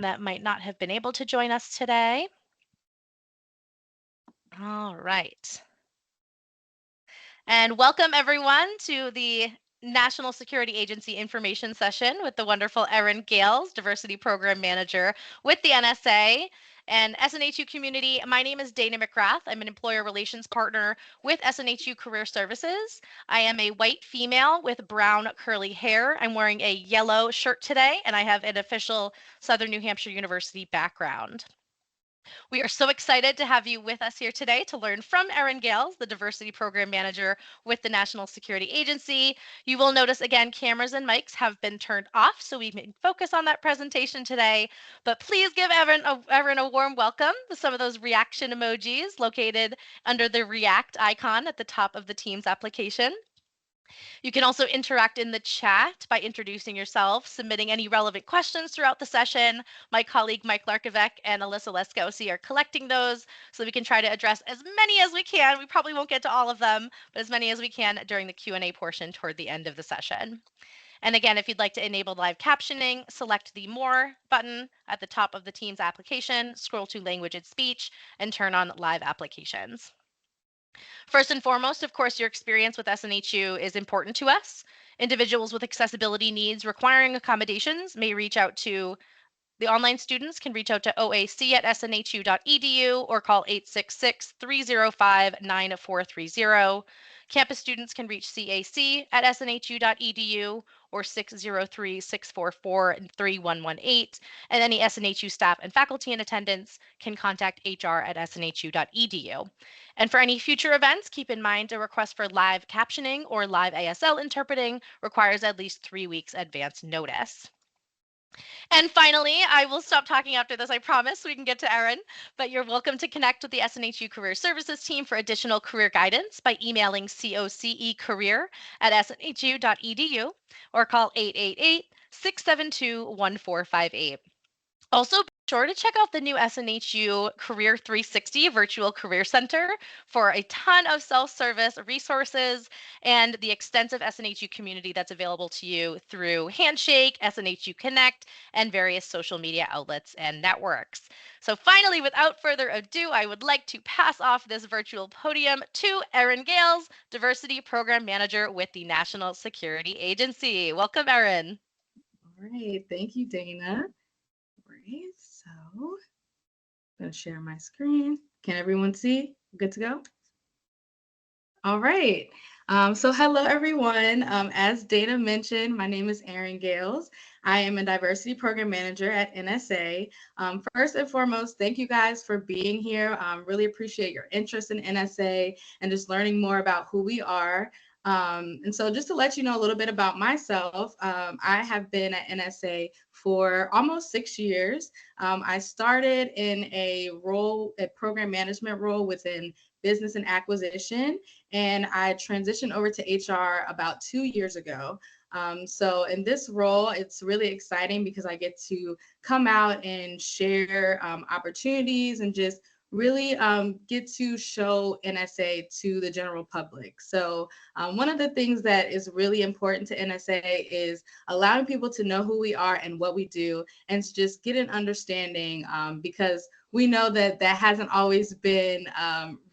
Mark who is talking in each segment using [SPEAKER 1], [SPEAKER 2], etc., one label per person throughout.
[SPEAKER 1] that might not have been able to join us today. All right. And welcome everyone to the National Security Agency information session with the wonderful Erin Gales, Diversity Program Manager with the NSA and SNHU community. My name is Dana McGrath. I'm an employer relations partner with SNHU Career Services. I am a white female with brown curly hair. I'm wearing a yellow shirt today, and I have an official Southern New Hampshire University background. We are so excited to have you with us here today to learn from Erin Gales, the Diversity Program Manager with the National Security Agency. You will notice again, cameras and mics have been turned off so we can focus on that presentation today. But please give Erin a warm welcome with some of those reaction emojis located under the React icon at the top of the Teams application. You can also interact in the chat by introducing yourself, submitting any relevant questions throughout the session. My colleague Mike Larkovic and Alyssa Leskowski are collecting those so we can try to address as many as we can. We probably won't get to all of them, but as many as we can during the Q&A portion toward the end of the session. And again, if you'd like to enable live captioning, select the More button at the top of the Teams application, scroll to Language and Speech, and turn on Live Applications. First and foremost, of course, your experience with SNHU is important to us. Individuals with accessibility needs requiring accommodations may reach out to the online students can reach out to oac@snhu.edu or call 866-305-9430. Campus students can reach cac@snhu.edu or 603-644-3118. And any SNHU staff and faculty in attendance can contact hr@snhu.edu. And for any future events, keep in mind a request for live captioning or live ASL interpreting requires at least 3 weeks advance notice. And finally, I will stop talking after this, I promise, so we can get to Erin. But you're welcome to connect with the SNHU Career Services team for additional career guidance by emailing cocecareer@snhu.edu or call 888-672-1458. Also, be sure to check out the new SNHU Career 360 Virtual Career Center for a ton of self-service resources and the extensive SNHU community that's available to you through Handshake, SNHU Connect, and various social media outlets and networks. So finally, without further ado, I would like to pass off this virtual podium to Erin Gales, Diversity Program Manager with the National Security Agency. Welcome, Erin.
[SPEAKER 2] All right, thank you, Dana. Right, so I'm going to share my screen. Can everyone see? Good to go? All right. So hello, everyone. As Dana mentioned, my name is Erin Gales. I am a Diversity Program Manager at NSA. First and foremost, thank you guys for being here. Really appreciate your interest in NSA and just learning more about who we are. And so just to let you know a little bit about myself, I have been at NSA for almost 6 years. I started in a program management role within business and acquisition, and I transitioned over to HR about 2 years ago. So in this role, it's really exciting because I get to come out and share opportunities and just really get to show NSA to the general public. So one of the things that is really important to NSA is allowing people to know who we are and what we do and to just get an understanding because we know that that hasn't always been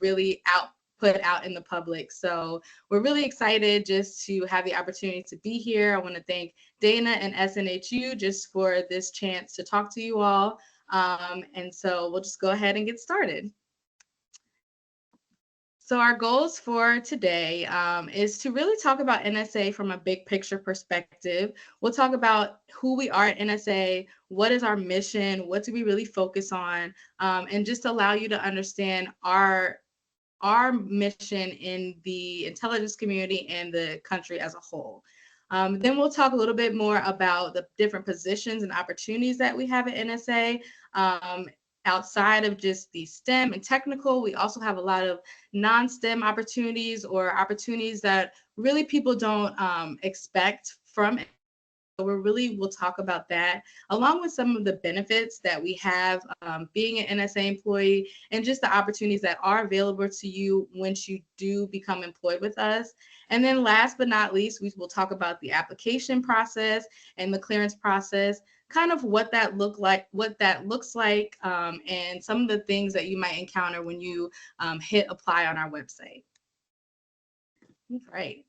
[SPEAKER 2] really put out in the public. So we're really excited just to have the opportunity to be here. I want to thank Dana and SNHU just for this chance to talk to you all. And so we'll just go ahead and get started. So our goals for today is to really talk about NSA from a big picture perspective. We'll talk about who we are at NSA, what is our mission, what do we really focus on, and just allow you to understand our mission in the intelligence community and the country as a whole. Then we'll talk a little bit more about the different positions and opportunities that we have at NSA. Outside of just the STEM and technical, we also have a lot of non-STEM opportunities or opportunities that really people don't expect from. So we'll talk about that, along with some of the benefits that we have being an NSA employee and just the opportunities that are available to you once you do become employed with us. And then last but not least, we will talk about the application process and the clearance process. kind of what that looks like, and some of the things that you might encounter when you hit apply on our website. Right.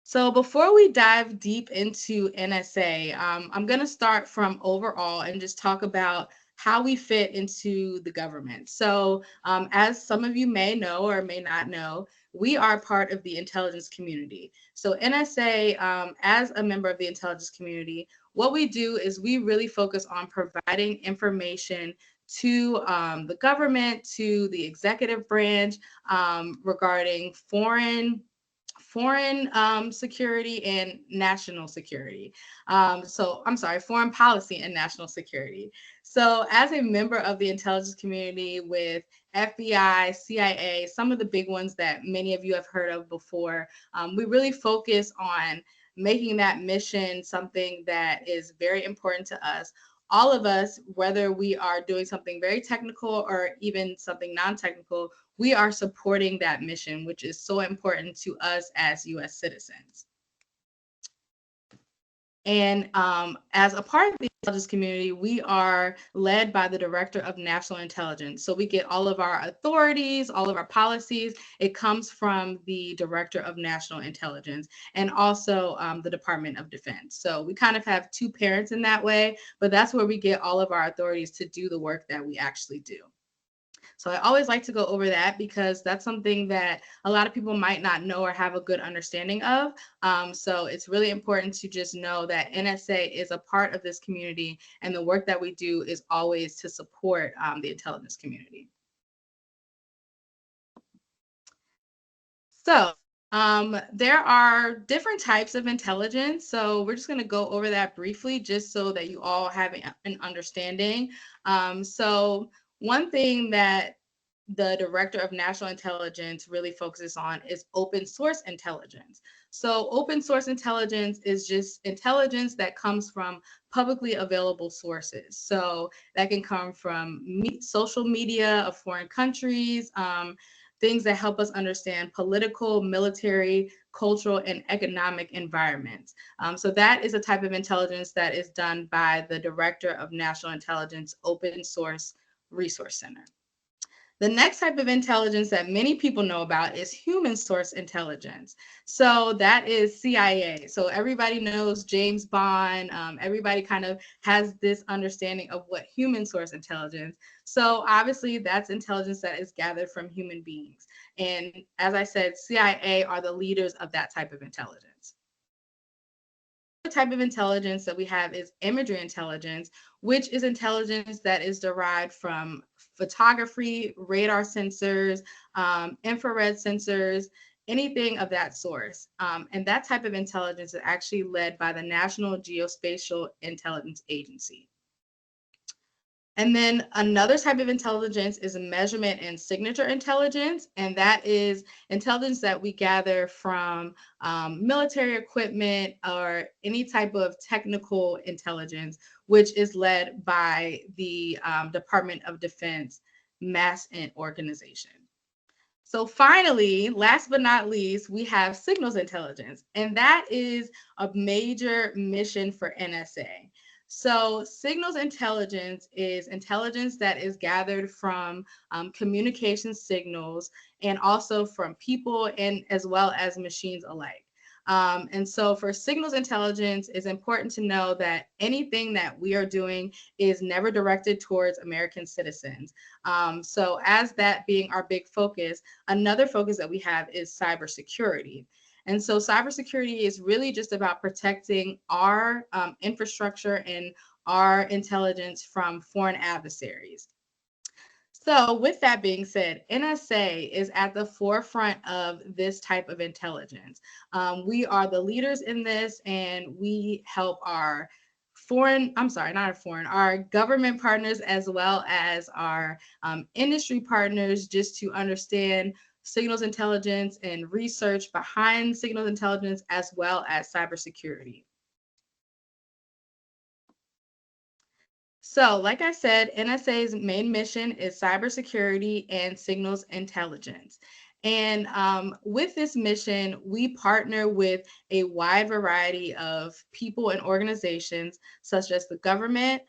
[SPEAKER 2] So before we dive deep into NSA, I'm going to start from overall and just talk about how we fit into the government. So as some of you may know or may not know, we are part of the intelligence community. So NSA, as a member of the intelligence community, what we do is we really focus on providing information to the government, to the executive branch, regarding foreign security and national security. Foreign policy and national security. So, as a member of the intelligence community with FBI, CIA, some of the big ones that many of you have heard of before, we really focus on making that mission something that is very important to us. All of us, whether we are doing something very technical or even something non-technical, we are supporting that mission, which is so important to us as US citizens. And as a part of the intelligence community, we are led by the Director of National Intelligence. So we get all of our authorities, all of our policies. It comes from the Director of National Intelligence and also the Department of Defense. So we kind of have two parents in that way, but that's where we get all of our authorities to do the work that we actually do. So I always like to go over that because that's something that a lot of people might not know or have a good understanding of. So it's really important to just know that NSA is a part of this community, and the work that we do is always to support the intelligence community. So there are different types of intelligence. So we're just going to go over that briefly just so that you all have an understanding. So one thing that the Director of National Intelligence really focuses on is open source intelligence. So open source intelligence is just intelligence that comes from publicly available sources. So that can come from social media of foreign countries, things that help us understand political, military, cultural, and economic environments. So that is a type of intelligence that is done by the Director of National Intelligence Open Source Resource Center. The next type of intelligence that many people know about is human source intelligence. So that is CIA. So everybody knows James Bond. Everybody kind of has this understanding of what human source intelligence. So obviously that's intelligence that is gathered from human beings. And as I said, CIA are the leaders of that type of intelligence. The type of intelligence that we have is imagery intelligence, which is intelligence that is derived from photography, radar sensors, infrared sensors, anything of that source. And that type of intelligence is actually led by the National Geospatial Intelligence Agency. And then another type of intelligence is measurement and signature intelligence. And that is intelligence that we gather from military equipment or any type of technical intelligence, which is led by the Department of Defense Mass Int Organization. So finally, last but not least, we have signals intelligence, and that is a major mission for NSA. So signals intelligence is intelligence that is gathered from communication signals and also from people and as well as machines alike. And so for signals intelligence, it's important to know that anything that we are doing is never directed towards American citizens. So as that being our big focus, another focus that we have is cybersecurity. And so cybersecurity is really just about protecting our infrastructure and our intelligence from foreign adversaries. So with that being said, NSA is at the forefront of this type of intelligence. We are the leaders in this, and we help our our government partners as well as our industry partners just to understand signals intelligence and research behind signals intelligence as well as cybersecurity. So, like I said, NSA's main mission is cybersecurity and signals intelligence. And with this mission, we partner with a wide variety of people and organizations, such as the government,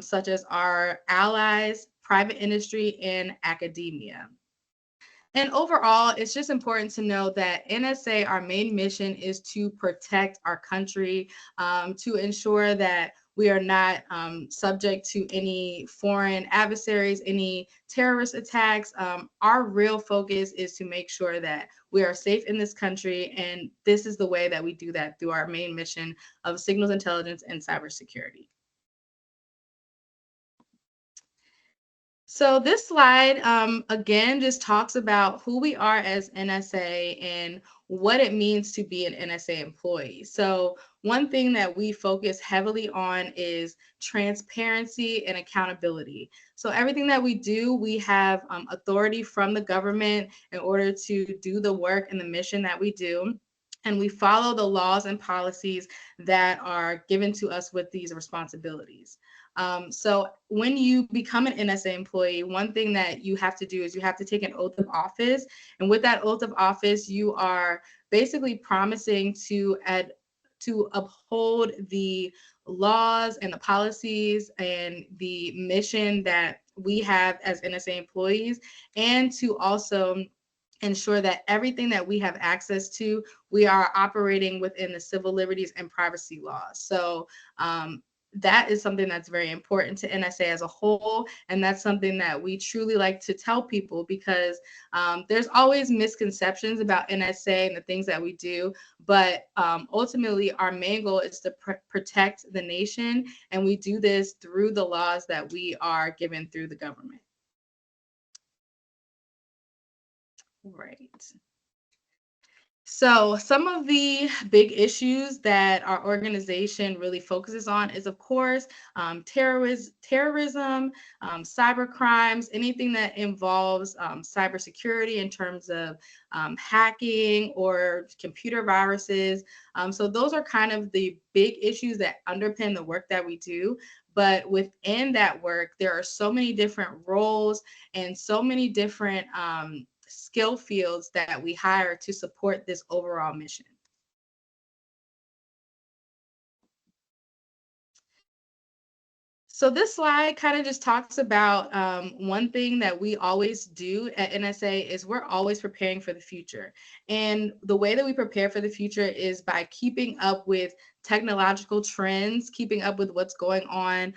[SPEAKER 2] such as our allies, private industry, and academia. And overall, it's just important to know that NSA, our main mission is to protect our country, to ensure that we are not subject to any foreign adversaries, any terrorist attacks. Our real focus is to make sure that we are safe in this country. And this is the way that we do that through our main mission of signals intelligence and cybersecurity. So this slide, again, just talks about who we are as NSA and what it means to be an NSA employee. So one thing that we focus heavily on is transparency and accountability. So everything that we do, we have authority from the government in order to do the work and the mission that we do. And we follow the laws and policies that are given to us with these responsibilities. So when you become an NSA employee, one thing that you have to do is you have to take an oath of office. And with that oath of office, you are basically promising to uphold the laws and the policies and the mission that we have as NSA employees, and to also ensure that everything that we have access to, we are operating within the civil liberties and privacy laws. So that is something that's very important to NSA as a whole. And that's something that we truly like to tell people, because there's always misconceptions about NSA and the things that we do. But ultimately, our main goal is to protect the nation. And we do this through the laws that we are given through the government. Right. So, some of the big issues that our organization really focuses on is, of course, terrorism, cyber crimes, anything that involves cybersecurity in terms of hacking or computer viruses. So, those are kind of the big issues that underpin the work that we do. But within that work, there are so many different roles and so many different skill fields that we hire to support this overall mission. So this slide kind of just talks about one thing that we always do at NSA is we're always preparing for the future. And the way that we prepare for the future is by keeping up with technological trends, keeping up with what's going on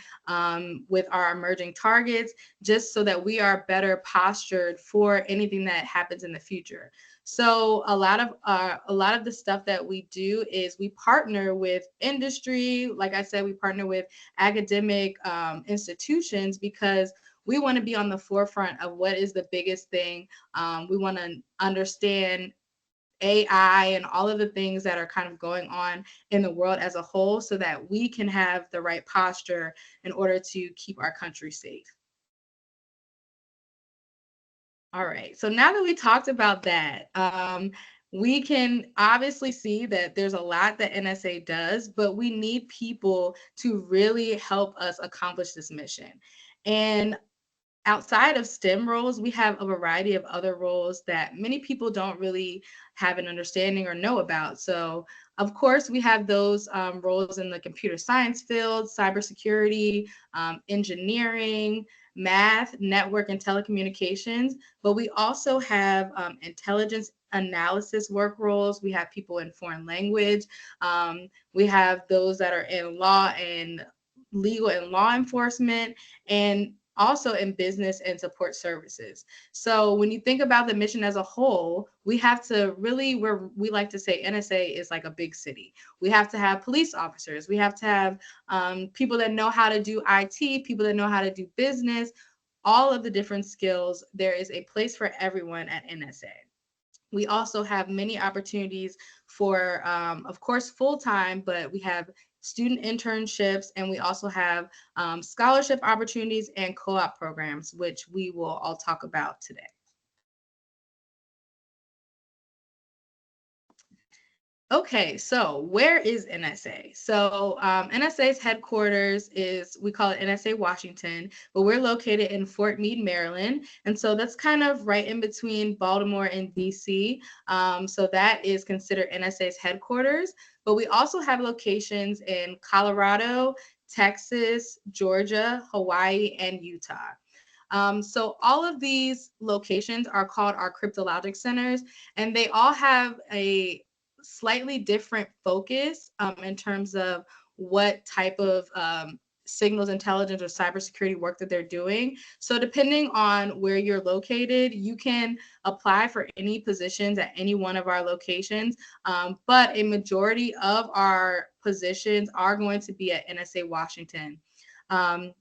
[SPEAKER 2] with our emerging targets, just so that we are better postured for anything that happens in the future. So a lot of the stuff that we do is we partner with industry. Like I said, we partner with academic institutions, because we want to be on the forefront of what is the biggest thing. We want to understand AI and all of the things that are kind of going on in the world as a whole, so that we can have the right posture in order to keep our country safe. All right. So now that we talked about that, we can obviously see that there's a lot that NSA does, but we need people to really help us accomplish this mission. And outside of STEM roles, we have a variety of other roles that many people don't really have an understanding or know about. So, of course, we have those roles in the computer science field, cybersecurity, engineering, math, network, and telecommunications. But we also have intelligence analysis work roles. We have people in foreign language. We have those that are in law and legal and law enforcement, and also in business and support services. So when you think about the mission as a whole, we have to really, where we like to say NSA is like a big city. We have to have police officers. We have to have people that know how to do IT, people that know how to do business, all of the different skills. There is a place for everyone at NSA. We also have many opportunities for, of course, full-time, but we have student internships, and we also have scholarship opportunities and co-op programs, which we will all talk about today. Okay, so where is NSA? So NSA's headquarters is, we call it NSA Washington, but we're located in Fort Meade, Maryland. And so that's kind of right in between Baltimore and DC. So that is considered NSA's headquarters. But we also have locations in Colorado, Texas, Georgia, Hawaii, and Utah. So all of these locations are called our cryptologic centers, and they all have a slightly different focus in terms of what type of signals intelligence or cybersecurity work that they're doing. So depending on where you're located, you can apply for any positions at any one of our locations. But a majority of our positions are going to be at NSA Washington. Um,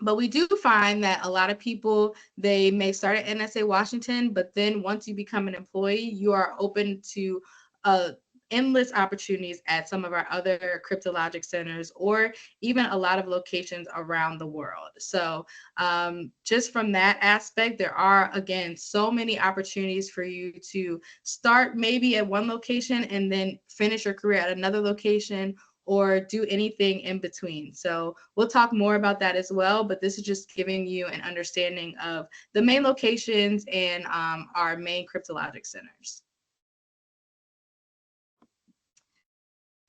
[SPEAKER 2] but we do find that a lot of people, they may start at NSA Washington, but then once you become an employee, you are open to uh, endless opportunities at some of our other cryptologic centers, or even a lot of locations around the world. So just from that aspect, there are, again, so many opportunities for you to start maybe at one location and then finish your career at another location, or do anything in between. So we'll talk more about that as well, but this is just giving you an understanding of the main locations and our main cryptologic centers.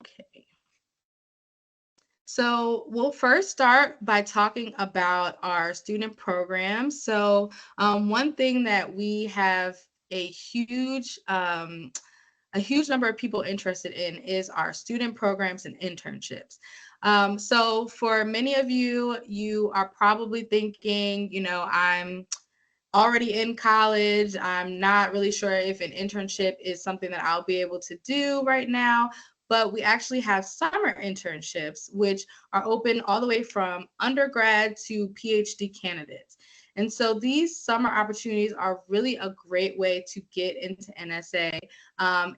[SPEAKER 2] Okay. So we'll first start by talking about our student programs. So one thing that we have a huge number of people interested in is our student programs and internships. So for many of you, you are probably thinking, I'm already in college. I'm not really sure if an internship is something that I'll be able to do right now. But we actually have summer internships, which are open all the way from undergrad to PhD candidates. And so these summer opportunities are really a great way to get into NSA.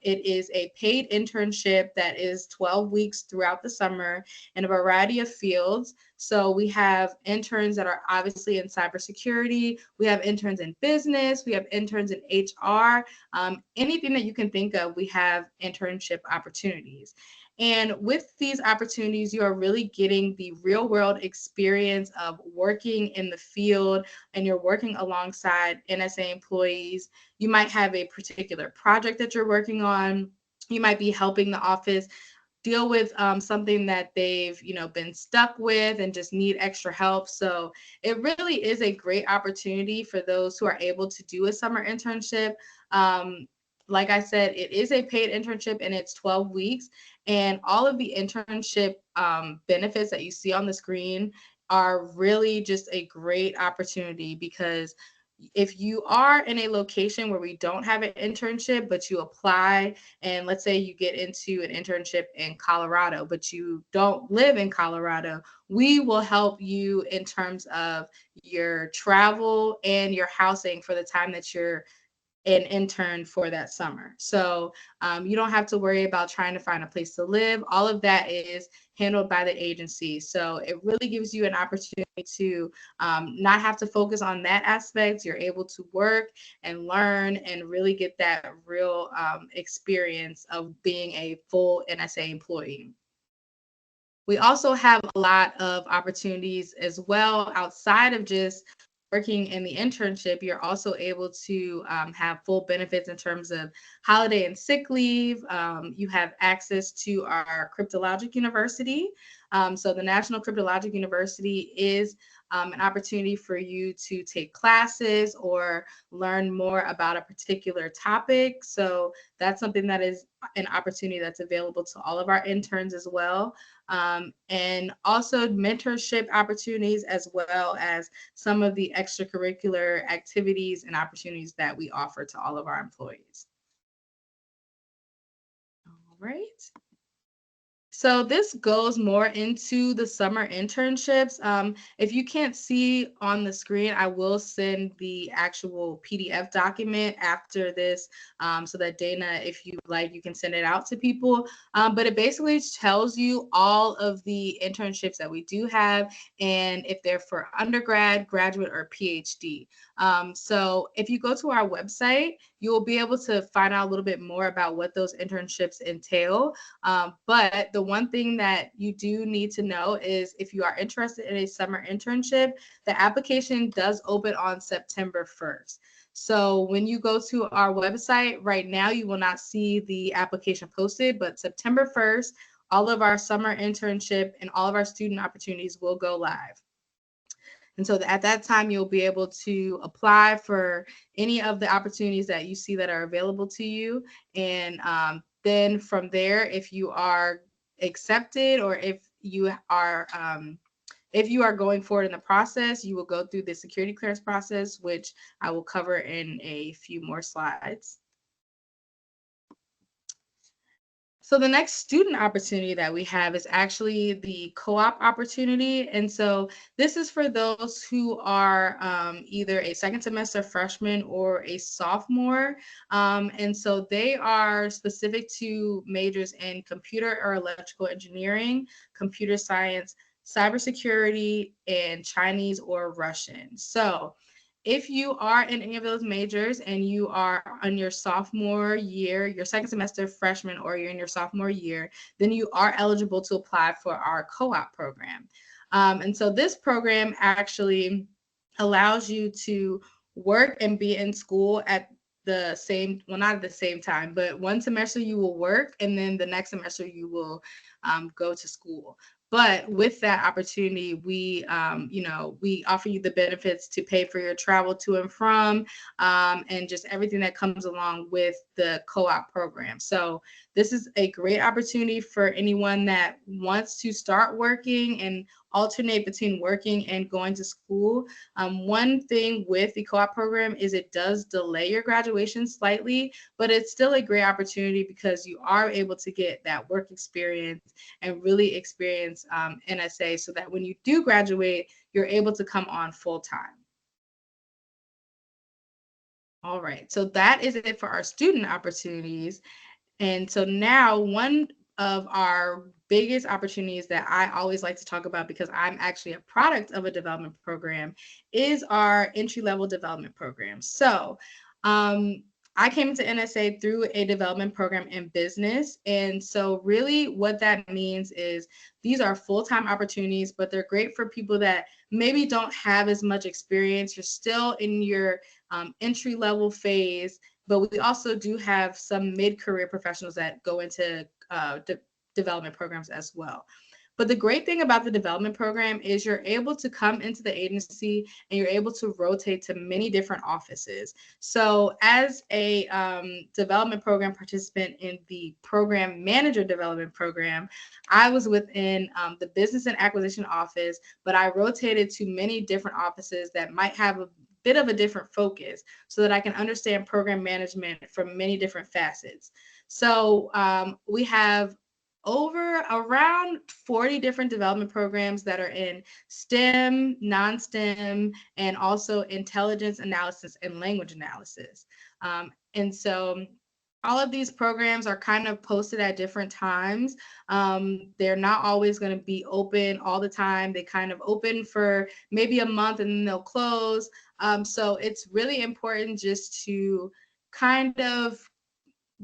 [SPEAKER 2] It is a paid internship that is 12 weeks throughout the summer in a variety of fields. So we have interns that are obviously in cybersecurity. We have interns in business. We have interns in HR. Anything that you can think of, we have internship opportunities. And with these opportunities, you are really getting the real world experience of working in the field, and you're working alongside NSA employees. You might have a particular project that you're working on. You might be helping the office deal with something that they've been stuck with and just need extra help. So it really is a great opportunity for those who are able to do a summer internship. Like I said, it is a paid internship and it's 12 weeks, and all of the internship benefits that you see on the screen are really just a great opportunity, because if you are in a location where we don't have an internship, but you apply, and let's say you get into an internship in Colorado, but you don't live in Colorado, we will help you in terms of your travel and your housing for the time that you're an intern for that summer. So you don't have to worry about trying to find a place to live. All of that is handled by the agency. So it really gives you an opportunity to not have to focus on that aspect. You're able to work and learn and really get that real experience of being a full NSA employee. We also have a lot of opportunities as well outside of just working in the internship. You're also able to have full benefits in terms of holiday and sick leave. You have access to our Cryptologic University. So the National Cryptologic University is an opportunity for you to take classes or learn more about a particular topic. So that's something that is an opportunity that's available to all of our interns as well. And also mentorship opportunities, as well as some of the extracurricular activities and opportunities that we offer to all of our employees. All right. So this goes more into the summer internships. If you can't see on the screen, I will send the actual PDF document after this, so that Dana, if you like, you can send it out to people. But it basically tells you all of the internships that we do have, and if they're for undergrad, graduate, or PhD. So if you go to our website, you will be able to find out a little bit more about what those internships entail. But the one thing that you do need to know is if you are interested in a summer internship, the application does open on September 1st. So when you go to our website right now, you will not see the application posted, but September 1st, all of our summer internship and all of our student opportunities will go live. And so at that time, you'll be able to apply for any of the opportunities that you see that are available to you. And then from there, if you are accepted or if you are going forward in the process, you will go through the security clearance process, which I will cover in a few more slides. So the next student opportunity that we have is actually the co-op opportunity. And so this is for those who are either a second semester freshman or a sophomore. And so they are specific to majors in computer or electrical engineering, computer science, cybersecurity, and Chinese or Russian. So if you are in any of those majors and you are on your sophomore year, your second semester freshman, or you're in your sophomore year, then you are eligible to apply for our co-op program. And so this program actually allows you to work and be in school at the same, well, not at the same time, but one semester you will work and then the next semester you will go to school. But with that opportunity, we offer you the benefits to pay for your travel to and from, and just everything that comes along with the co-op program. So this is a great opportunity for anyone that wants to start working and alternate between working and going to school. One thing with the co-op program is it does delay your graduation slightly, but it's still a great opportunity because you are able to get that work experience and really experience NSA so that when you do graduate, you're able to come on full time. All right, so that is it for our student opportunities. And so now one of our biggest opportunities that I always like to talk about because I'm actually a product of a development program is our entry-level development program. So I came into NSA through a development program in business. And so really what that means is these are full-time opportunities, but they're great for people that maybe don't have as much experience. You're still in your entry-level phase, but we also do have some mid-career professionals that go into development programs as well. But the great thing about the development program is you're able to come into the agency and you're able to rotate to many different offices. So as a development program participant in the program manager development program, I was within the business and acquisition office, but I rotated to many different offices that might have a bit of a different focus so that I can understand program management from many different facets. So we have around 40 different development programs that are in STEM, non-STEM, and also intelligence analysis and language analysis. And so all of these programs are kind of posted at different times. They're not always going to be open all the time. They kind of open for maybe a month and then they'll close. So it's really important just to kind of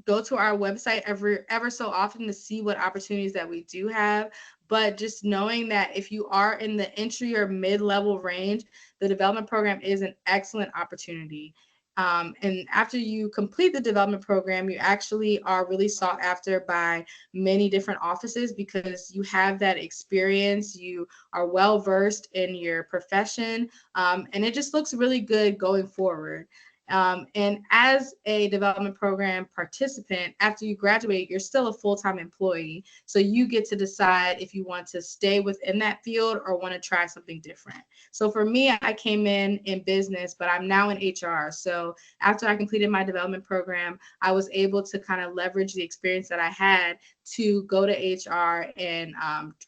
[SPEAKER 2] go to our website ever so often to see what opportunities that we do have. But just knowing that if you are in the entry or mid-level range, the development program is an excellent opportunity. And after you complete the development program, you actually are really sought after by many different offices because you have that experience, you are well versed in your profession, and it just looks really good going forward. And as a development program participant, after you graduate, you're still a full-time employee. So you get to decide if you want to stay within that field or want to try something different. So for me, I came in business, but I'm now in HR. So after I completed my development program, I was able to kind of leverage the experience that I had to go to HR and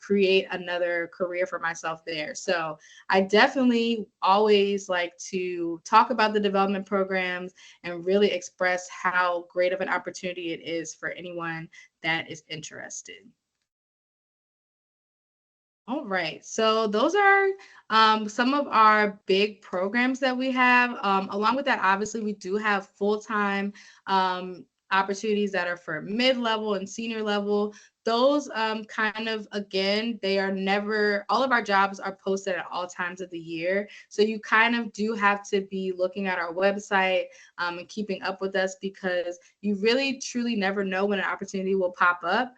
[SPEAKER 2] create another career for myself there. So I definitely always like to talk about the development programs and really express how great of an opportunity it is for anyone that is interested. All right. So those are some of our big programs that we have. Along with that, obviously, we do have full-time opportunities that are for mid-level and senior level. Those kind of, again, they are never, all of our jobs are posted at all times of the year. So you kind of do have to be looking at our website and keeping up with us, because you really, truly never know when an opportunity will pop up.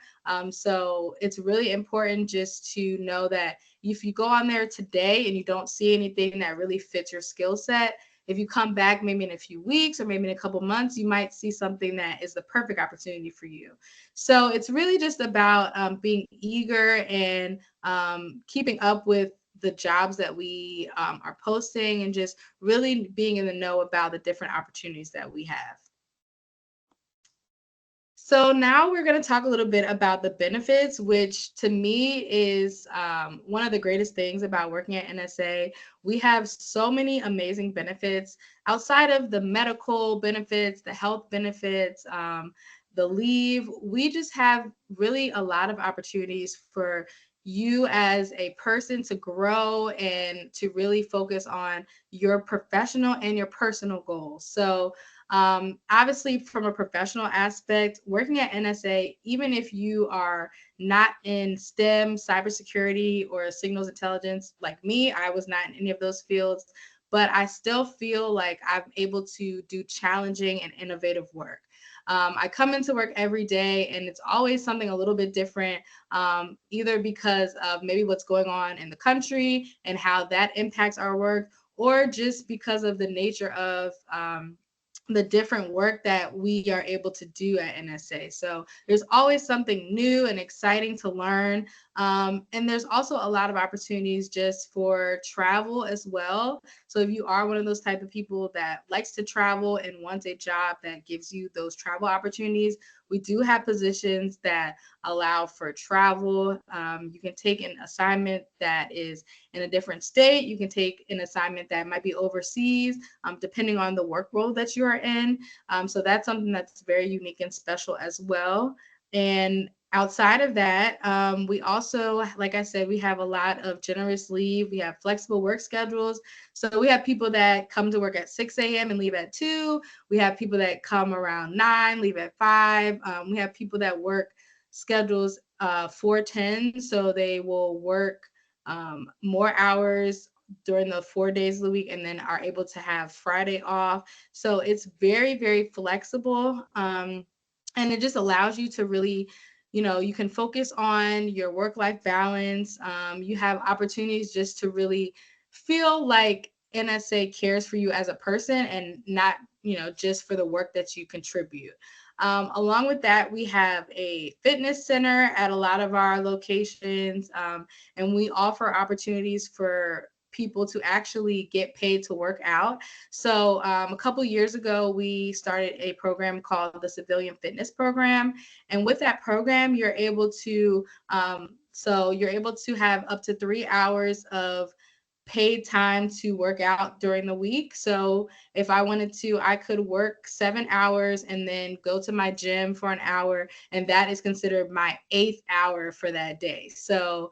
[SPEAKER 2] So it's really important just to know that if you go on there today and you don't see anything that really fits your skill set, if you come back maybe in a few weeks or maybe in a couple months, you might see something that is the perfect opportunity for you. So it's really just about being eager and keeping up with the jobs that we are posting, and just really being in the know about the different opportunities that we have. So now we're going to talk a little bit about the benefits, which to me is one of the greatest things about working at NSA. We have so many amazing benefits outside of the medical benefits, the health benefits, the leave. We just have really a lot of opportunities for you as a person to grow and to really focus on your professional and your personal goals. So obviously, from a professional aspect, working at NSA, even if you are not in STEM, cybersecurity, or signals intelligence like me, I was not in any of those fields, but I still feel like I'm able to do challenging and innovative work. I come into work every day and it's always something a little bit different, either because of maybe what's going on in the country and how that impacts our work, or just because of the nature of the different work that we are able to do at NSA. So there's always something new and exciting to learn. And there's also a lot of opportunities just for travel as well. So if you are one of those type of people that likes to travel and wants a job that gives you those travel opportunities, we do have positions that allow for travel. You can take an assignment that is in a different state. You can take an assignment that might be overseas, depending on the work role that you are in. So that's something that's very unique and special as well. And outside of that, we also, like I said, we have a lot of generous leave. We have flexible work schedules. So we have people that come to work at 6 a.m. and leave at 2. We have people that come around 9, leave at 5. We have people that work schedules 4-10, so they will work more hours during the 4 days of the week and then are able to have Friday off. So it's very, very flexible. And it just allows you to really, you can focus on your work-life balance. You have opportunities just to really feel like NSA cares for you as a person, and not, just for the work that you contribute. Along with that, we have a fitness center at a lot of our locations, and we offer opportunities for people to actually get paid to work out. So a couple years ago, we started a program called the Civilian Fitness Program. And with that program, you're able to have up to 3 hours of paid time to work out during the week. So if I wanted to, I could work 7 hours and then go to my gym for an hour, and that is considered my 8th hour for that day. So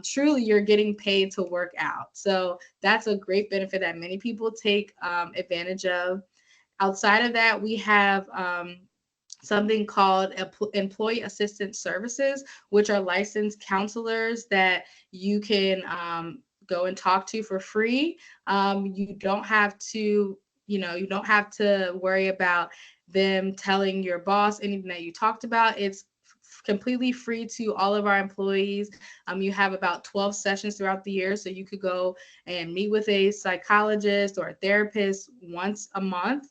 [SPEAKER 2] truly, you're getting paid to work out. So that's a great benefit that many people take advantage of. Outside of that, we have something called employee assistance services, which are licensed counselors that you can go and talk to for free. You don't have to, you don't have to worry about them telling your boss anything that you talked about. It's completely free to all of our employees. You have about 12 sessions throughout the year, so you could go and meet with a psychologist or a therapist once a month.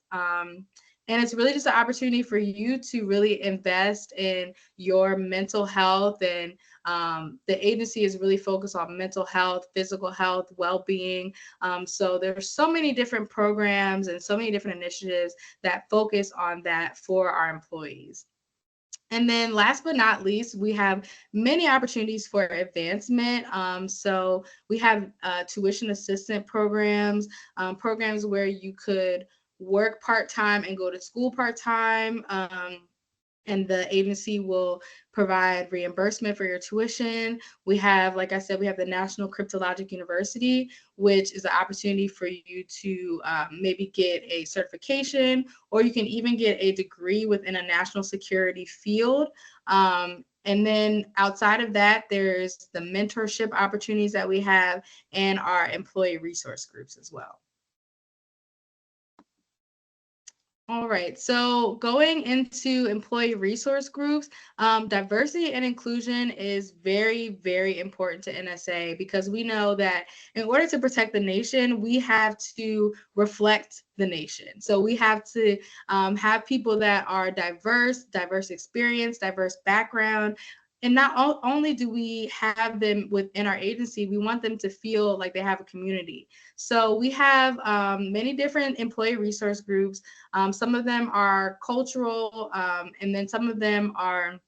[SPEAKER 2] And it's really just an opportunity for you to really invest in your mental health. And the agency is really focused on mental health, physical health, well-being. So there's so many different programs and so many different initiatives that focus on that for our employees. And then last but not least, we have many opportunities for advancement. So we have tuition assistant programs, programs where you could work part-time and go to school part-time. and the agency will provide reimbursement for your tuition. We have, like I said, we have the National Cryptologic University, which is an opportunity for you to maybe get a certification, or you can even get a degree within a national security field. And then outside of that, there's the mentorship opportunities that we have and our employee resource groups as well. All right, so going into employee resource groups, diversity and inclusion is very, very important to NSA, because we know that in order to protect the nation, we have to reflect the nation. So we have to have people that are diverse experience, diverse background. And not only do we have them within our agency, we want them to feel like they have a community. So we have many different employee resource groups. Some of them are cultural, and then some of them are,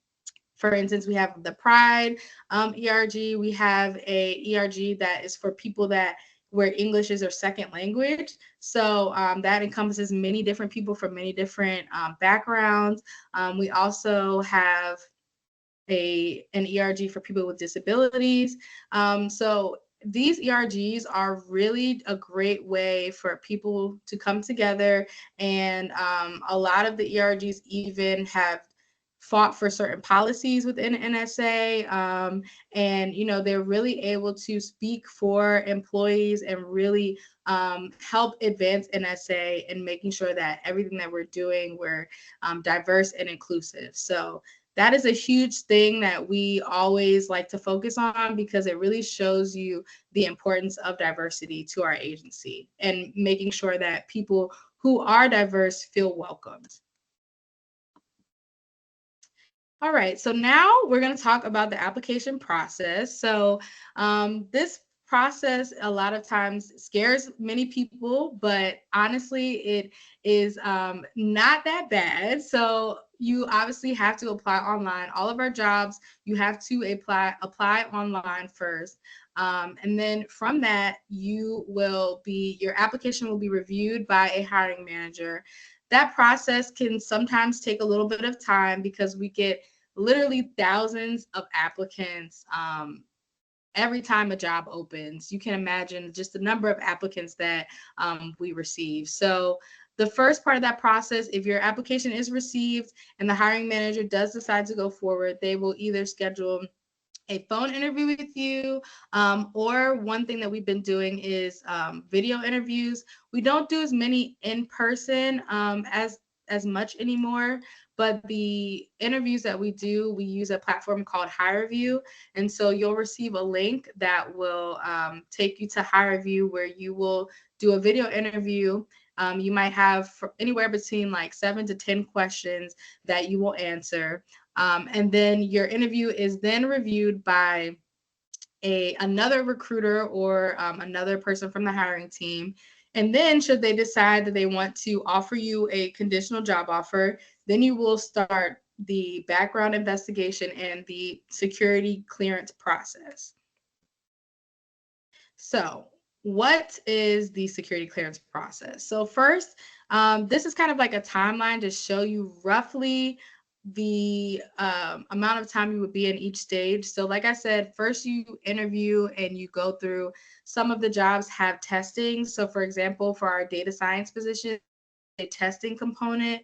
[SPEAKER 2] for instance, we have the Pride ERG. We have a ERG that is for people that where English is their second language. So that encompasses many different people from many different backgrounds. We also have an ERG for people with disabilities. So these ERGs are really a great way for people to come together, and a lot of the ERGs even have fought for certain policies within NSA, and they're really able to speak for employees and really help advance NSA and making sure that everything that we're doing, we're diverse and inclusive. So that is a huge thing that we always like to focus on, because it really shows you the importance of diversity to our agency and making sure that people who are diverse feel welcomed. All right, so now we're going to talk about the application process. So this process a lot of times scares many people, but honestly, it is not that bad. So you obviously have to apply online. All of our jobs, you have to apply online first. And then from that, your application will be reviewed by a hiring manager. That process can sometimes take a little bit of time because we get literally thousands of applicants every time a job opens. You can imagine just the number of applicants that we receive. So the first part of that process, if your application is received and the hiring manager does decide to go forward, they will either schedule a phone interview with you, or one thing that we've been doing is video interviews. We don't do as many in person as much anymore, but the interviews that we do, we use a platform called HireVue, and so you'll receive a link that will take you to HireVue, where you will do a video interview. You might have anywhere between like 7 to 10 questions that you will answer. And then your interview is then reviewed by another recruiter or another person from the hiring team. And then should they decide that they want to offer you a conditional job offer, then you will start the background investigation and the security clearance process. So what is the security clearance process? So first, this is kind of like a timeline to show you roughly the amount of time you would be in each stage. So like I said, first you interview and you go through. Some of the jobs have testing. So for example, for our data science position, a testing component,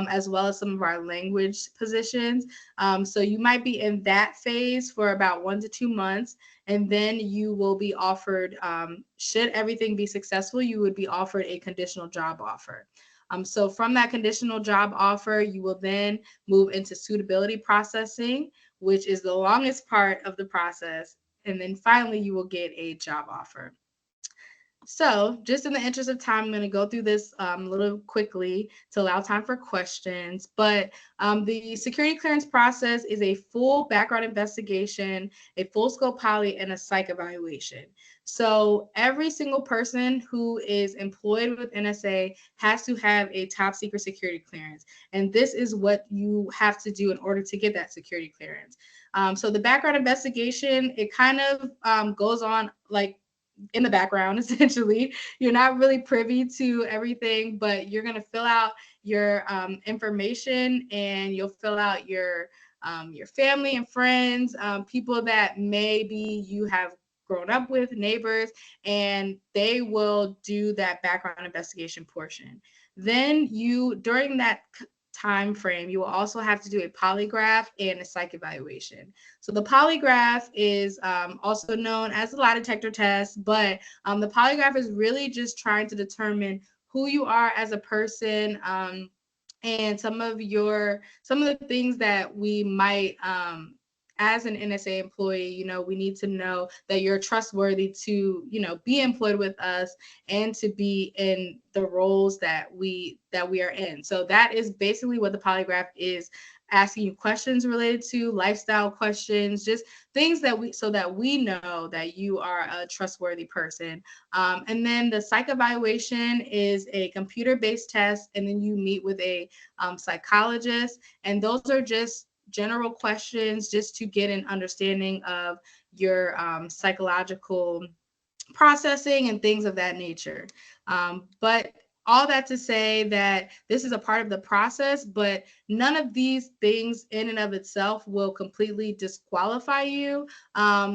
[SPEAKER 2] as well as some of our language positions. So you might be in that phase for about 1 to 2 months, and then you will be offered, should everything be successful, you would be offered a conditional job offer. So from that conditional job offer, you will then move into suitability processing, which is the longest part of the process. And then finally, you will get a job offer. So just in the interest of time, I'm going to go through this a little quickly to allow time for questions. But the security clearance process is a full background investigation, a full scope poly, and a psych evaluation. So every single person who is employed with NSA has to have a top secret security clearance. And this is what you have to do in order to get that security clearance. So the background investigation, it kind of goes on like in the background. Essentially, you're not really privy to everything, but you're going to fill out your information, and you'll fill out your family and friends, people that maybe you have grown up with, neighbors, and they will do that background investigation portion. Then during that time frame, you will also have to do a polygraph and a psych evaluation. So the polygraph is also known as a lie detector test, but the polygraph is really just trying to determine who you are as a person, and some of the things that we might, as an NSA employee, we need to know that you're trustworthy to, be employed with us and to be in the roles that we are in. So that is basically what the polygraph is, asking you questions related to lifestyle questions, just things so that we know that you are a trustworthy person. And then the psych evaluation is a computer-based test, and then you meet with a psychologist, and those are just general questions just to get an understanding of your psychological processing and things of that nature. But all that to say that this is a part of the process, but none of these things in and of itself will completely disqualify you.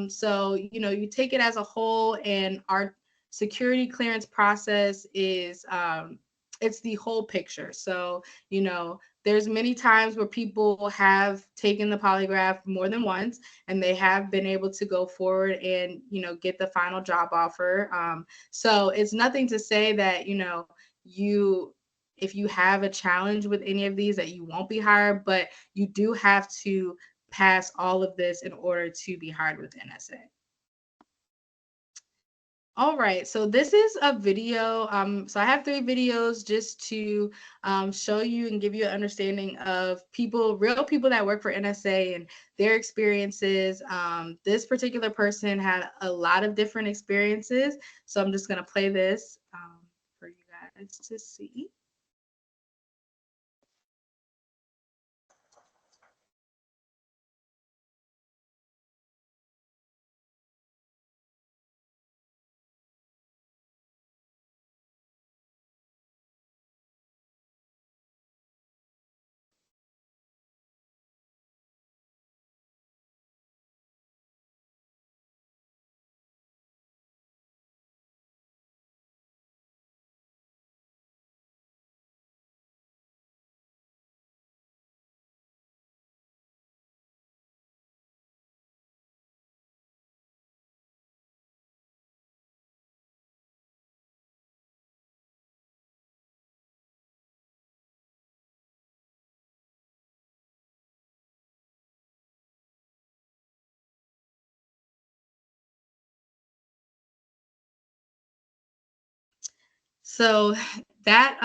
[SPEAKER 2] So, you take it as a whole, and our security clearance process is, it's the whole picture. So, there's many times where people have taken the polygraph more than once, and they have been able to go forward and get the final job offer. So it's nothing to say that you if you have a challenge with any of these, that you won't be hired, but you do have to pass all of this in order to be hired with NSA. All right, so this is a video. So I have 3 videos just to show you and give you an understanding of real people that work for NSA and their experiences. This particular person had a lot of different experiences, so I'm just gonna play this for you guys to see. So that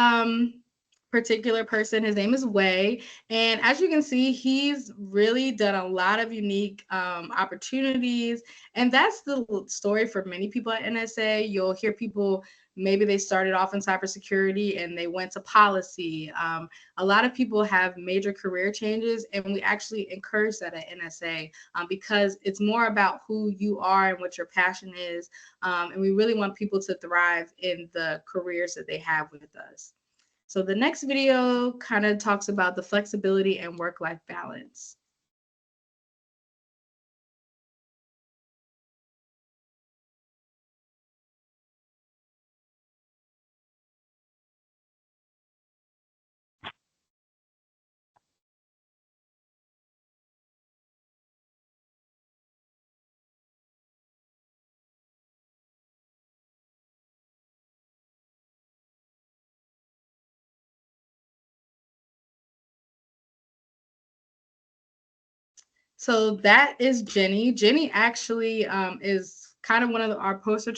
[SPEAKER 2] particular person, his name is Wei, and as you can see, he's really done a lot of unique opportunities, and that's the story for many people at NSA. You'll hear people, maybe they started off in cybersecurity and they went to policy. A lot of people have major career changes, and we actually encourage that at NSA, because it's more about who you are and what your passion is, and we really want people to thrive in the careers that they have with us. So the next video kind of talks about the flexibility and work-life balance. So that is Jenny. Jenny actually is kind of one of our poster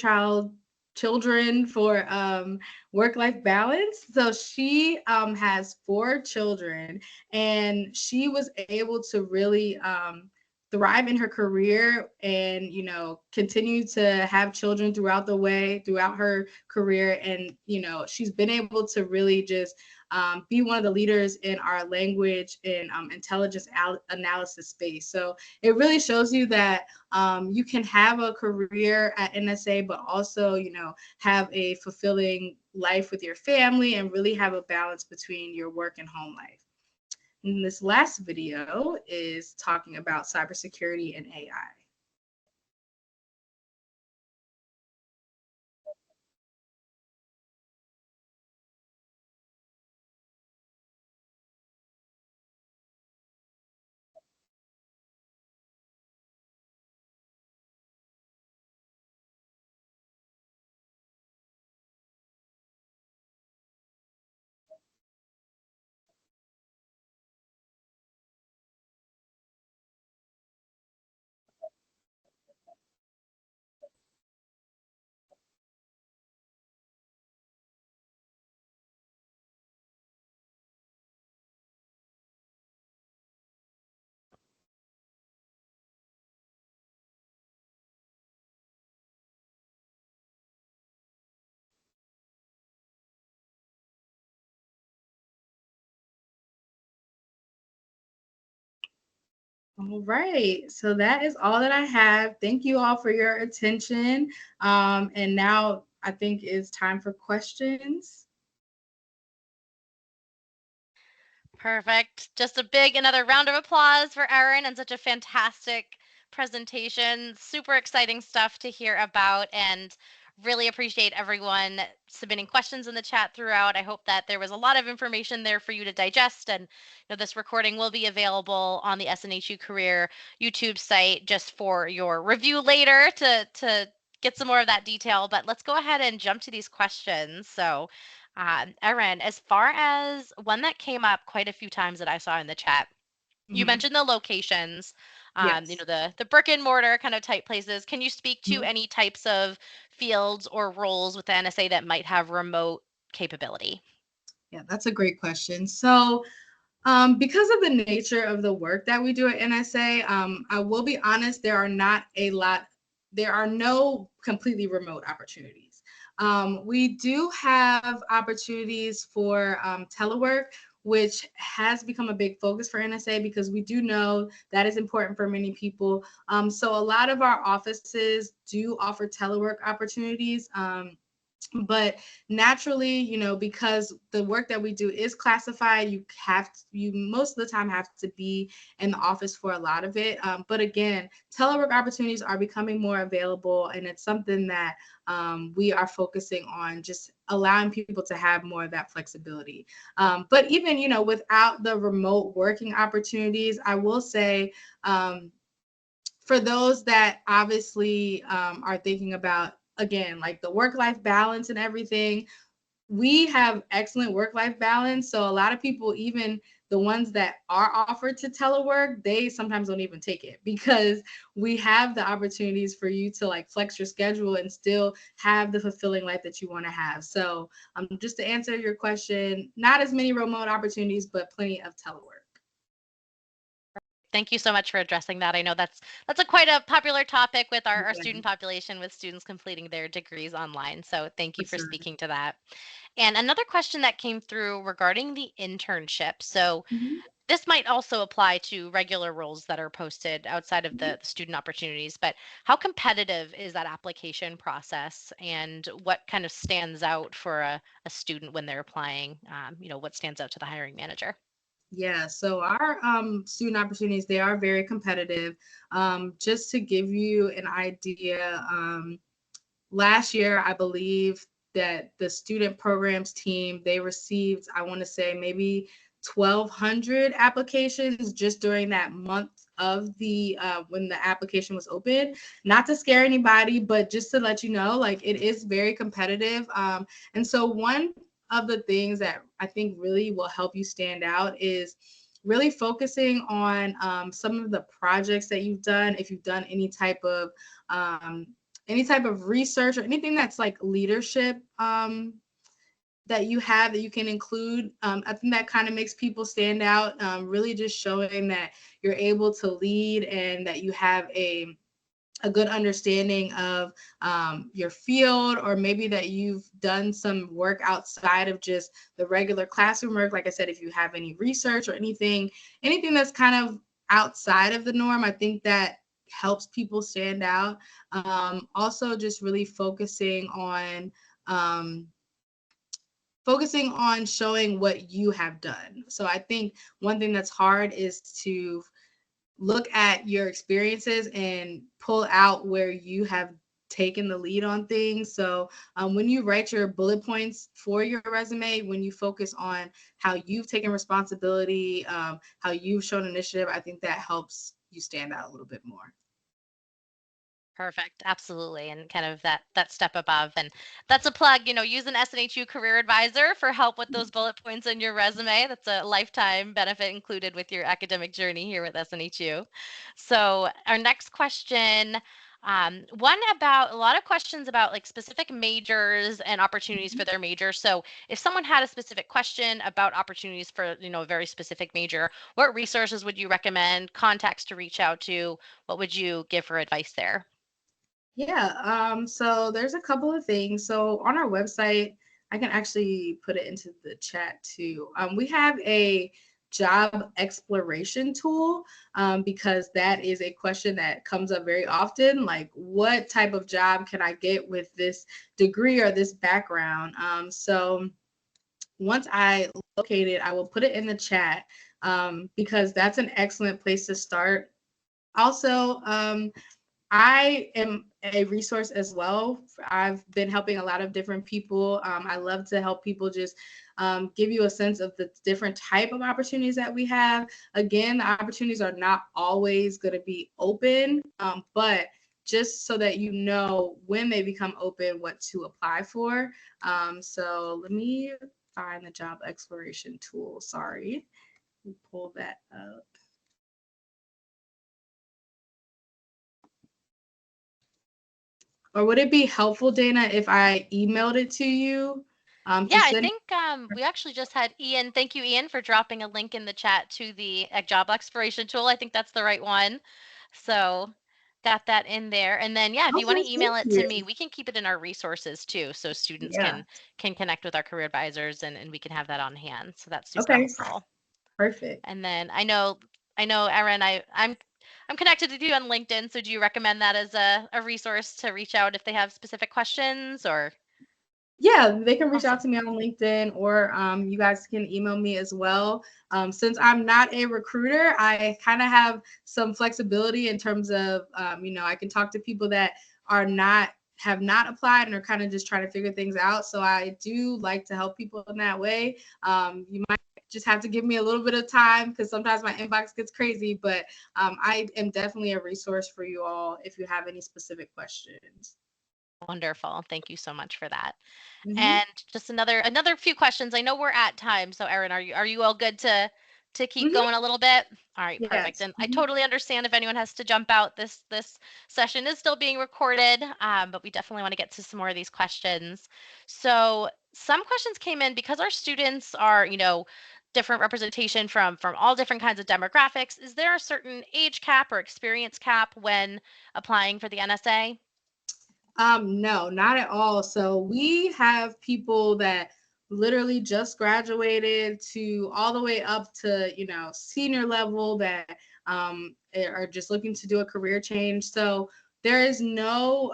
[SPEAKER 2] children for work-life balance. So she has 4 children, and she was able to really thrive in her career and, continue to have children throughout her career. And, she's been able to really just be one of the leaders in our language and intelligence analysis space. So it really shows you that you can have a career at NSA, but also, have a fulfilling life with your family and really have a balance between your work and home life. And this last video is talking about cybersecurity and AI. All right, so that is all that I have. Thank you all for your attention. And now I think it's time for questions.
[SPEAKER 1] Perfect. Just a big another round of applause for Erin and such a fantastic presentation. Super exciting stuff to hear about, and really appreciate everyone submitting questions in the chat throughout. I hope that there was a lot of information there for you to digest, and this recording will be available on the SNHU Career YouTube site just for your review later to get some more of that detail. But let's go ahead and jump to these questions. So Erin, as far as one that came up quite a few times that I saw in the chat, you
[SPEAKER 2] Mhm.
[SPEAKER 1] mentioned the locations,
[SPEAKER 2] Yes.
[SPEAKER 1] the brick and mortar kind of type places. Can you speak to
[SPEAKER 2] Mhm.
[SPEAKER 1] any types of fields or roles with the NSA that might have remote capability?
[SPEAKER 2] Yeah, that's a great question. So, because of the nature of the work that we do at NSA, I will be honest, there are no completely remote opportunities. We do have opportunities for telework, which has become a big focus for NSA because we do know that is important for many people. So a lot of our offices do offer telework opportunities. But naturally, because the work that we do is classified, you most of the time have to be in the office for a lot of it. But again, telework opportunities are becoming more available, and it's something that we are focusing on, just allowing people to have more of that flexibility. But even, without the remote working opportunities, I will say, for those that obviously are thinking about, again, like the work-life balance and everything, we have excellent work-life balance. So a lot of people, even the ones that are offered to telework, they sometimes don't even take it because we have the opportunities for you to like flex your schedule and still have the fulfilling life that you want to have. So just to answer your question, not as many remote opportunities, but plenty of telework.
[SPEAKER 1] Thank you so much for addressing that. I know that's a quite a popular topic with our
[SPEAKER 2] Yeah,
[SPEAKER 1] student population, with students completing their degrees online. So thank
[SPEAKER 2] for
[SPEAKER 1] you for
[SPEAKER 2] sure.
[SPEAKER 1] speaking to that. And another question that came through regarding the internship. So
[SPEAKER 2] Mhm.
[SPEAKER 1] this might also apply to regular roles that are posted outside of
[SPEAKER 2] Mhm.
[SPEAKER 1] the student opportunities, but how competitive is that application process, and what kind of stands out for a student when they're applying? What stands out to the hiring manager?
[SPEAKER 2] Yeah, so our student opportunities, they are very competitive. Just to give you an idea, last year, I believe that the student programs team, they received, I want to say maybe 1,200 applications just during that month of the when the application was open. Not to scare anybody, but just to let you know, like it is very competitive. And so one of the things that I think really will help you stand out is really focusing on some of the projects that you've done. If you've done um, any type of research or anything that's like leadership that you have that you can include. I think that kind of makes people stand out, really just showing that you're able to lead and that you have a good understanding of your field, or maybe that you've done some work outside of just the regular classroom work. Like I said, if you have any research or anything that's kind of outside of the norm, I think that helps people stand out. Also, just really um, focusing on showing what you have done. So I think one thing that's hard is to look at your experiences and pull out where you have taken the lead on things. So when you write your bullet points for your resume, when you focus on how you've taken responsibility, how you've shown initiative, I think that helps you stand out a little bit more.
[SPEAKER 1] Perfect. Absolutely. And kind of that step above. And that's a plug, use an SNHU career advisor for help with those bullet points in your resume. That's a lifetime benefit included with your academic journey here with SNHU. So our next question, one about a lot of questions about like specific majors and opportunities
[SPEAKER 2] Mhm.
[SPEAKER 1] for their major. So if someone had a specific question about opportunities for, a very specific major, what resources would you recommend, contacts to reach out to? What would you give for advice there?
[SPEAKER 2] Yeah, so there's a couple of things. So on our website, I can actually put it into the chat too. We have a job exploration tool, because that is a question that comes up very often. Like, what type of job can I get with this degree or this background? So once I locate it, I will put it in the chat, because that's an excellent place to start. Also, I am a resource as well. I've been helping a lot of different people. I love to help people just give you a sense of the different type of opportunities that we have. Again, the opportunities are not always going to be open, but just so that you know when they become open, what to apply for. So let me find the job exploration tool. Sorry, pull that up. Or would it be helpful, Dana, if I emailed it to you to
[SPEAKER 1] Yeah, I
[SPEAKER 2] send?
[SPEAKER 1] think we actually just had Ian. Thank you, Ian, for dropping a link in the chat to the job exploration tool. I think that's the right one. So got that in there. And then yeah, if you want
[SPEAKER 2] Okay,
[SPEAKER 1] to
[SPEAKER 2] thank
[SPEAKER 1] email it to
[SPEAKER 2] you.
[SPEAKER 1] me, we can keep it in our resources too, so students
[SPEAKER 2] Yeah.
[SPEAKER 1] can connect with our career advisors and we can have that on hand. So that's super
[SPEAKER 2] Okay,
[SPEAKER 1] helpful.
[SPEAKER 2] perfect.
[SPEAKER 1] And then I know, Erin, I'm connected with you on LinkedIn. So do you recommend that as a resource to reach out if they have specific questions or
[SPEAKER 2] Yeah, they can reach out
[SPEAKER 1] awesome.
[SPEAKER 2] to me on LinkedIn, or you guys can email me as well. Since I'm not a recruiter, I kind of have some flexibility in terms of, I can talk to people that have not applied and are kind of just trying to figure things out. So I do like to help people in that way. You might just have to give me a little bit of time because sometimes my inbox gets crazy, but I am definitely a resource for you all if you have any specific questions.
[SPEAKER 1] Wonderful. Thank you so much for that.
[SPEAKER 2] Hmm.
[SPEAKER 1] And just another few questions. I know we're at time, so Erin, are you all good to keep
[SPEAKER 2] Hmm.
[SPEAKER 1] going a little bit? All right, perfect.
[SPEAKER 2] Yes.
[SPEAKER 1] And I totally understand if anyone has to jump out. This session is still being recorded, but we definitely want to get to some more of these questions. So some questions came in because our students are, different representation from all different kinds of demographics. Is there a certain age cap or experience cap when applying for the NSA?
[SPEAKER 2] No, not at all. So we have people that literally just graduated to all the way up to, senior level that are just looking to do a career change. So there is no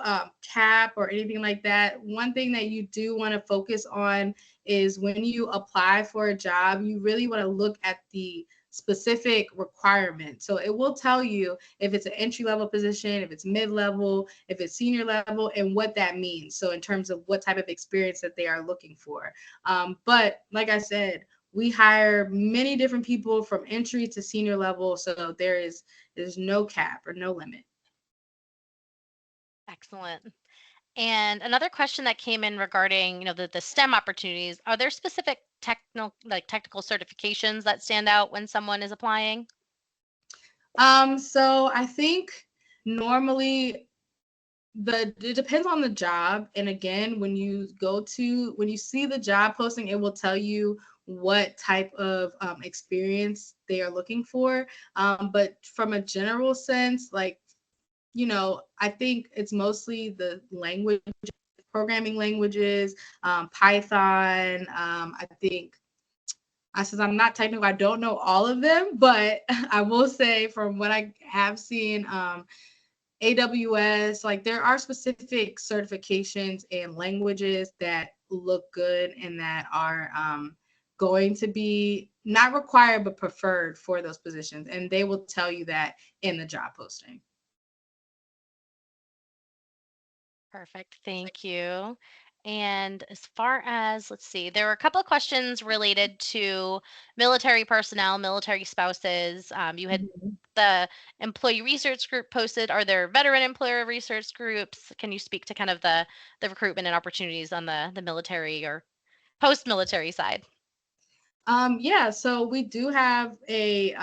[SPEAKER 2] cap or anything like that. One thing that you do want to focus on is when you apply for a job, you really want to look at the specific requirement. So it will tell you if it's an entry level position, if it's mid level, if it's senior level, and what that means. So in terms of what type of experience that they are looking for. But like I said, we hire many different people from entry to senior level, so there's no cap or no limit.
[SPEAKER 1] Excellent. And another question that came in regarding, the STEM opportunities, are there specific technical certifications that stand out when someone is applying?
[SPEAKER 2] So I think normally it depends on the job. And again, when you see the job posting, it will tell you what type of experience they are looking for. But from a general sense, like, I think it's mostly the language, programming languages, Python. I think, since I'm not technical, I don't know all of them, but I will say from what I have seen, AWS, like there are specific certifications and languages that look good and that are going to be not required but preferred for those positions. And they will tell you that in the job posting.
[SPEAKER 1] Perfect. Thank you. And as far as, let's see, there were a couple of questions related to military personnel, military spouses. You had
[SPEAKER 2] Mhm.
[SPEAKER 1] the employee research group posted. Are there veteran employer research groups? Can you speak to kind of the recruitment and opportunities on the military or post-military side?
[SPEAKER 2] Yeah, so we do have a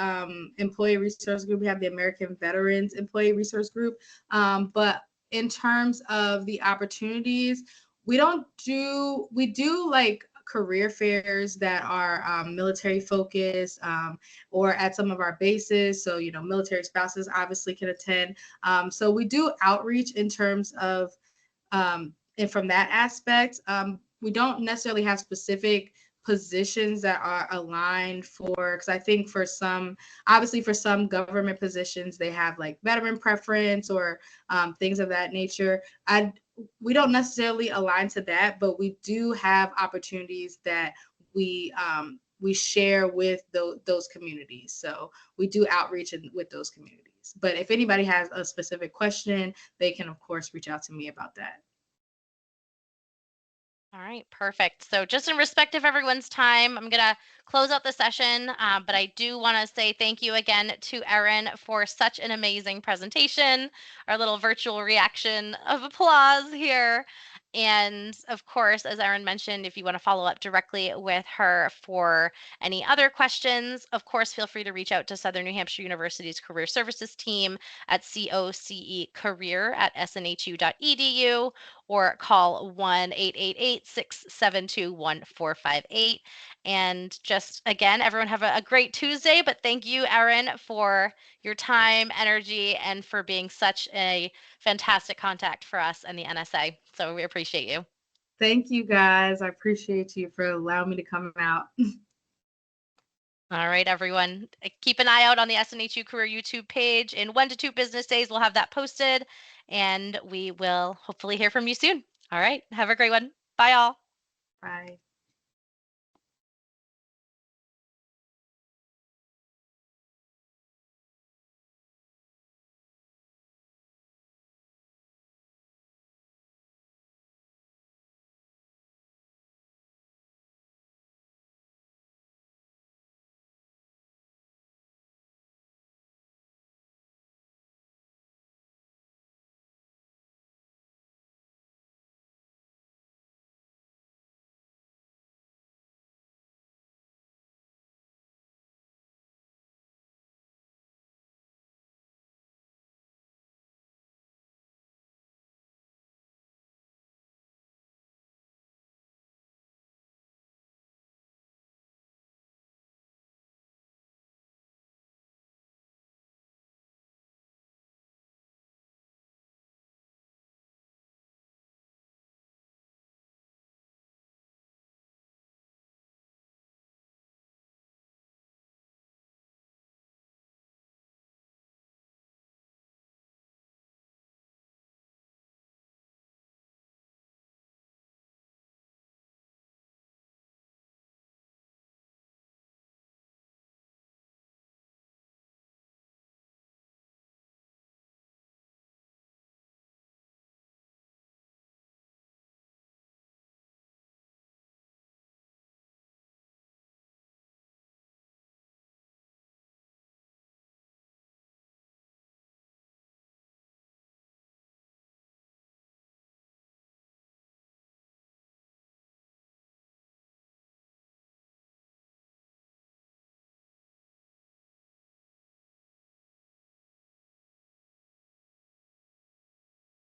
[SPEAKER 2] employee resource group. We have the American Veterans Employee Resource Group. But in terms of the opportunities, we do like career fairs that are military focused, or at some of our bases. So, military spouses obviously can attend. So we do outreach in terms of, and from that aspect, we don't necessarily have specific positions that are aligned for, because I think for some, obviously for some government positions, they have like veteran preference or things of that nature. We don't necessarily align to that, but we do have opportunities that we share with those communities. So we do outreach with those communities. But if anybody has a specific question, they can of course reach out to me about that.
[SPEAKER 1] All right, perfect. So, just in respect of everyone's time, I'm going to close out the session, but I do want to say thank you again to Erin for such an amazing presentation, our little virtual reaction of applause here. And of course, as Erin mentioned, if you want to follow up directly with her for any other questions, of course, feel free to reach out to Southern New Hampshire University's Career Services team at cocecareer@snhu.edu or call 1-888-672-1458. And just again, everyone have a great Tuesday. But thank you, Erin, for your time, energy, and for being such a fantastic contact for us and the NSA. So we appreciate you.
[SPEAKER 2] Thank you guys. I appreciate you for allowing me to come out.
[SPEAKER 1] All right, everyone. Keep an eye out on the SNHU Career YouTube page. In 1 to 2 business days, we'll have that posted, and we will hopefully hear from you soon. All right. Have a great one. Bye, all.
[SPEAKER 2] Bye.